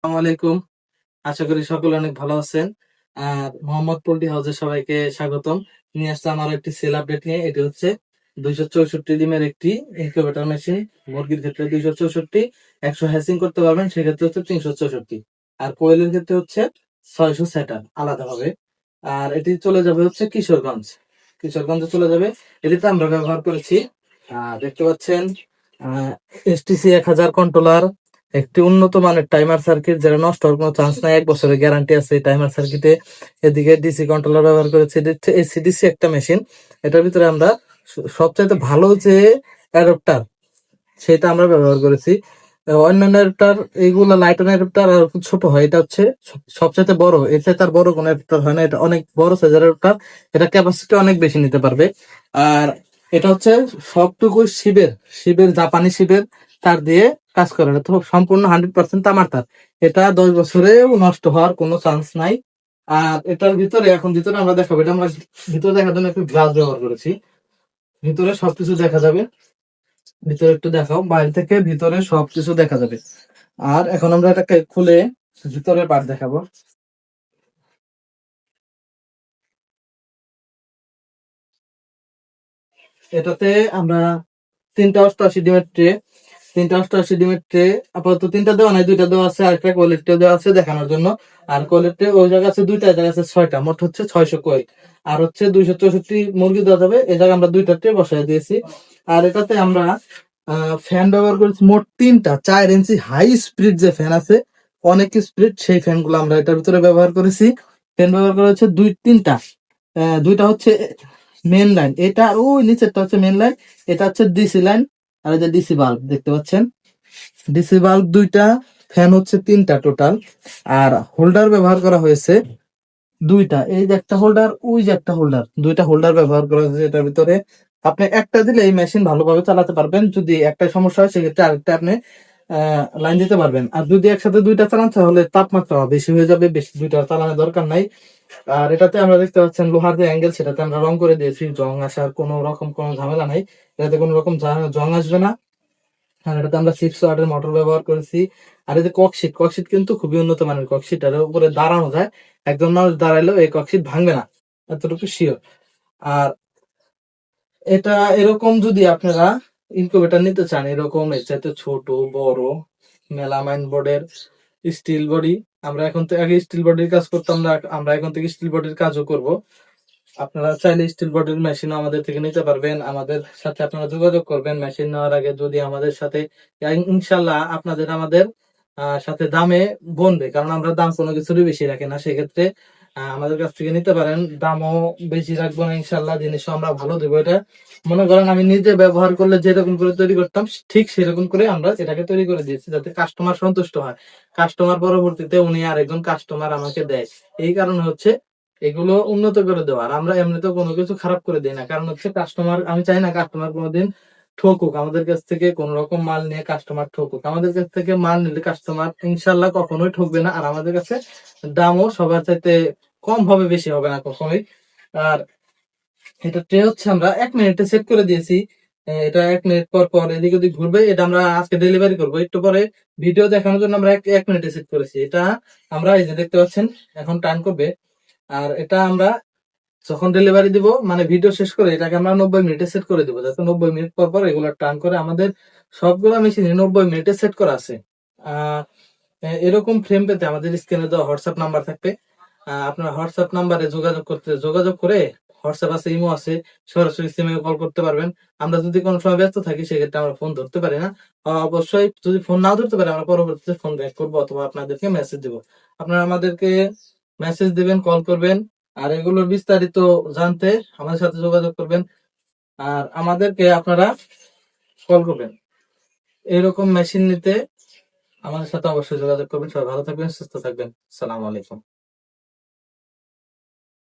আসসালামু আলাইকুম। আশা করি সকলে অনেক ভালো আছেন। আর মোহাম্মদ পোল্ট্রি হাউসে সবাইকে স্বাগতম। নিয়ে আসলাম আরো একটি সেল আপডেট নিয়ে। এটি হচ্ছে 264 ডিমের একটি ইনকিউবেটর মেশিন। মুরগির ক্ষেত্রে 264, 100 হ্যাচিং করতে পারবেন, সেক্ষেত্রে হচ্ছে 364। আর কোয়েলের ক্ষেত্রে হচ্ছে 600 সেটার আলাদাভাবে। আর এটি চলে যাবে হচ্ছে কিশোরগঞ্জ। কিশোরগঞ্জে চলে যাবে। এটিতে আমরা ব্যবহার করেছি, দেখতে পাচ্ছেন, এসটিসি 1000 কন্ট্রোলার, একটি উন্নত মানের টাইমার সার্কিট, যেটা নষ্ট হওয়ার কোনো চান্স নাই, 1 বছরের গ্যারান্টি আছে এই টাইমার সার্কিটে। এদিকে ডিসি কন্ট্রোলার ব্যবহার করেছে, এসিডিসি একটা মেশিন। এটার ভিতরে আমরা সবচাইতে ভালো যে অ্যাডাপ্টার, সেটা আমরা ব্যবহার করেছি। অন্যান্য অ্যাডাপ্টার, এইগুলো লাইটন অ্যাডাপ্টার আর একটু ছোট হয়, এটা হচ্ছে সবচাইতে বড়। এর চাইতে আর বড় কোনো অ্যাডাপ্টার হয় না, এটা অনেক বড় সাইজের অ্যাডাপ্টার। এটা ক্যাপাসিটি অনেক বেশি নিতে পারবে। আর এটা হচ্ছে সবটুকু শিবের শিবের জাপানি শিবের তার দিয়ে কাজ করে। এটা তো সম্পূর্ণ 100% তামার তার। এটা 10 বছরেও নষ্ট হওয়ার কোনো চান্স নাই। আর এটার ভিতরে ভিতরে আমরা দেখাবো। এটা আমরা ভিতরে দেখার জন্য একটু গ্লাস ব্যবহার করেছি। ভিতরে সবকিছু দেখা যাবে। ভিতরে একটু দেখাও, বাইরে থেকে ভিতরে সবকিছু দেখা যাবে। আর এখন আমরা এটাকে খুলে ভিতরের পার্ট দেখাবো। এটাতে আমরা 388 ডিমের ট্রে, 388 ডিমের ট্রে, আপাতত 3টা দেওয়া নাই, 2টা দেওয়া আছে, আর একটা কোয়ালিটিও দেওয়া আছে দেখানোর জন্য। আর কোয়ালিটি ওই জায়গা আছে 2টা, জায়গা আছে 6টা, মোট হচ্ছে 600 কোয়েল। আর হচ্ছে 264 মুরগি দেওয়া যাবে। এই জায়গায় আমরা 2টা ট্রে বসাই দিয়েছি। আর এটাতে আমরা ফ্যান ব্যবহার করেছি মোট 3টা, 4 ইঞ্চি হাই স্পিড যে ফ্যান আছে, অনেক স্পিড, সেই ফ্যানগুলো আমরা এটার ভিতরে ব্যবহার করেছি। ফ্যান ব্যবহার করা হচ্ছে 3টা। 2টা হচ্ছে মেন লাইন, এটা আর ওই নিচেরটা হচ্ছে মেন লাইন। এটা হচ্ছে ডিসি লাইন। আর এই যে ডিসি বাল্ব দেখতে পাচ্ছেন, ডিসি বাল্ব 2টা, ফ্যান হচ্ছে 3টা টোটাল। আর হোল্ডার ব্যবহার করা হয়েছে 2টা, এই যে একটা হোল্ডার, ওই যে একটা হোল্ডার, 2টা হোল্ডার ব্যবহার করা হয়েছে এটার ভিতরে। আপনি একটা দিলে এই মেশিন ভালোভাবে চালাতে পারবেন। যদি একটা সমস্যা হয়, সেক্ষেত্রে আরেকটা আপনি লাইন দিতে পারবেন। আর যদি একসাথে 2টা চালান, তাহলে তাপমাত্রা বেশি হয়ে যাবে, বেশি 2টা চালানোর দরকার নাই। আর এটাতে আমরা দেখতে পাচ্ছেন লোহার যে অ্যাঙ্গেল, সেটাতে আমরা রং করে দিয়েছি। জং আসার কোনো রকম কোনো ঝামেলা নাই, এটাতে কোনো রকম জং আসবে না। আর এটাতে আমরা 6 ওয়াটের মোটর ব্যবহার করেছি। আর এই যে ককশিট, ককশিট কিন্তু খুবই উন্নত মানের ককশিট। এর উপরে দাঁড়ানো যায়, একজন মানুষ দাঁড়াইলেও এই ককশিট ভাঙবে না, এতটুকু শিওর। আর এটা এরকম যদি আপনারা ইনকিউবেটর নিতে চান, এরকম এর চাইতে ছোট বড় মেলামাইন বোর্ডের স্টিল বডি, আমরা এখন থেকে আগে স্টিল বডির কাজ করতাম না, আমরা এখন থেকে স্টিল বডির কাজও করব। আপনারা চাইলে স্টিল বডির মেশিন আমাদের থেকে নিতে পারবেন। আমাদের সাথে আপনারা যোগাযোগ করবেন মেশিন নেওয়ার আগে। যদি আমাদের সাথে, ইনশাল্লাহ আপনাদের আমাদের সাথে দামে বনবে, কারণ আমরা দাম কোনো কিছুরই বেশি রাখি না। সেক্ষেত্রে আমাদের কাছ থেকে নিতে পারেন, দামও বেশি রাখবো না ইনশাল্লাহ, জিনিসও আমরা ভালো দেবো। এটা মনে করেন আমি নিজে ব্যবহার করলে যেরকম করে তৈরি করতাম, ঠিক সেরকম করে আমরা এটাকে তৈরি করে দিয়েছি, যাতে কাস্টমার সন্তুষ্ট হয়। কাস্টমার পরবর্তীতে উনি আরেকজন কাস্টমার আমাকে দেয়। এই কারণে হচ্ছে এগুলো উন্নত করে দেওয়া। আর আমরা এমনিতেও কোনো কিছু খারাপ করে দিই না, কারণ হচ্ছে কাস্টমার, আমি চাই না কাস্টমার কোনোদিন ঠকুক। আমাদের কাছ থেকে কোন রকম মাল নিয়ে কাস্টমার ঠকুক। আমাদের কাছ থেকে মাল নিলে কাস্টমার ইনশাল্লাহ কখনোই ঠকবে না। আর আমাদের কাছে দামও সবার চাইতে কম হবে, বেশি হবে না কখনোই। আর এটা ট্রে হচ্ছে আমরা 1 মিনিটে সেট করে দিয়েছি। এটা 1 মিনিট পর পর এদিক ওদিক ঘুরবে। এটা আমরা আজকে ডেলিভারি করবো, একটু পরে ভিডিও দেখানোর জন্য আমরা 1 মিনিটে সেট করেছি। এটা আমরা এই যে দেখতে পাচ্ছেন, এখন টার্ন করবে। আর এটা আমরা যখন ডেলিভারি দিব, মানে ভিডিও শেষ করে, এটাকে আমরা 90 মিনিটে সেট করে দিব, যাতে 90 মিনিট পর পর এগুলো টার্ন করে। আমাদের সবগুলো মেশিনে 90 মিনিটে সেট করা আছে। আহ এরকম ফ্রেম পেতে আমাদের স্ক্রিনে দেওয়া হোয়াটসঅ্যাপ নাম্বার থাকবে। আপনার হোয়াটসঅ্যাপ নাম্বারে যোগাযোগ করে, হোয়াটসঅ্যাপ আছে, ইমো আছে, সরাসরি সিমে কল করতে পারবেন। আমরা যদি কোনো সময় ব্যস্ত থাকি, সেক্ষেত্রে আমরা ফোন ধরতে পারি না। অবশ্যই যদি ফোন না ধরতে পারি, আমরা পরবর্তীতে ফোন ব্যাক করবো, অথবা আপনাদেরকে মেসেজ দেবো। আপনারা আমাদেরকে মেসেজ দিবেন, কল করবেন। আর এগুলোর বিস্তারিত জানতে আমাদের সাথে যোগাযোগ করবেন। আর আমাদেরকে আপনারা কল করবেন। এরকম মেশিন নিতে আমাদের সাথে অবশ্যই যোগাযোগ করবেন। সবাই ভালো থাকবেন, সুস্থ থাকবেন। সালাম আলাইকুম।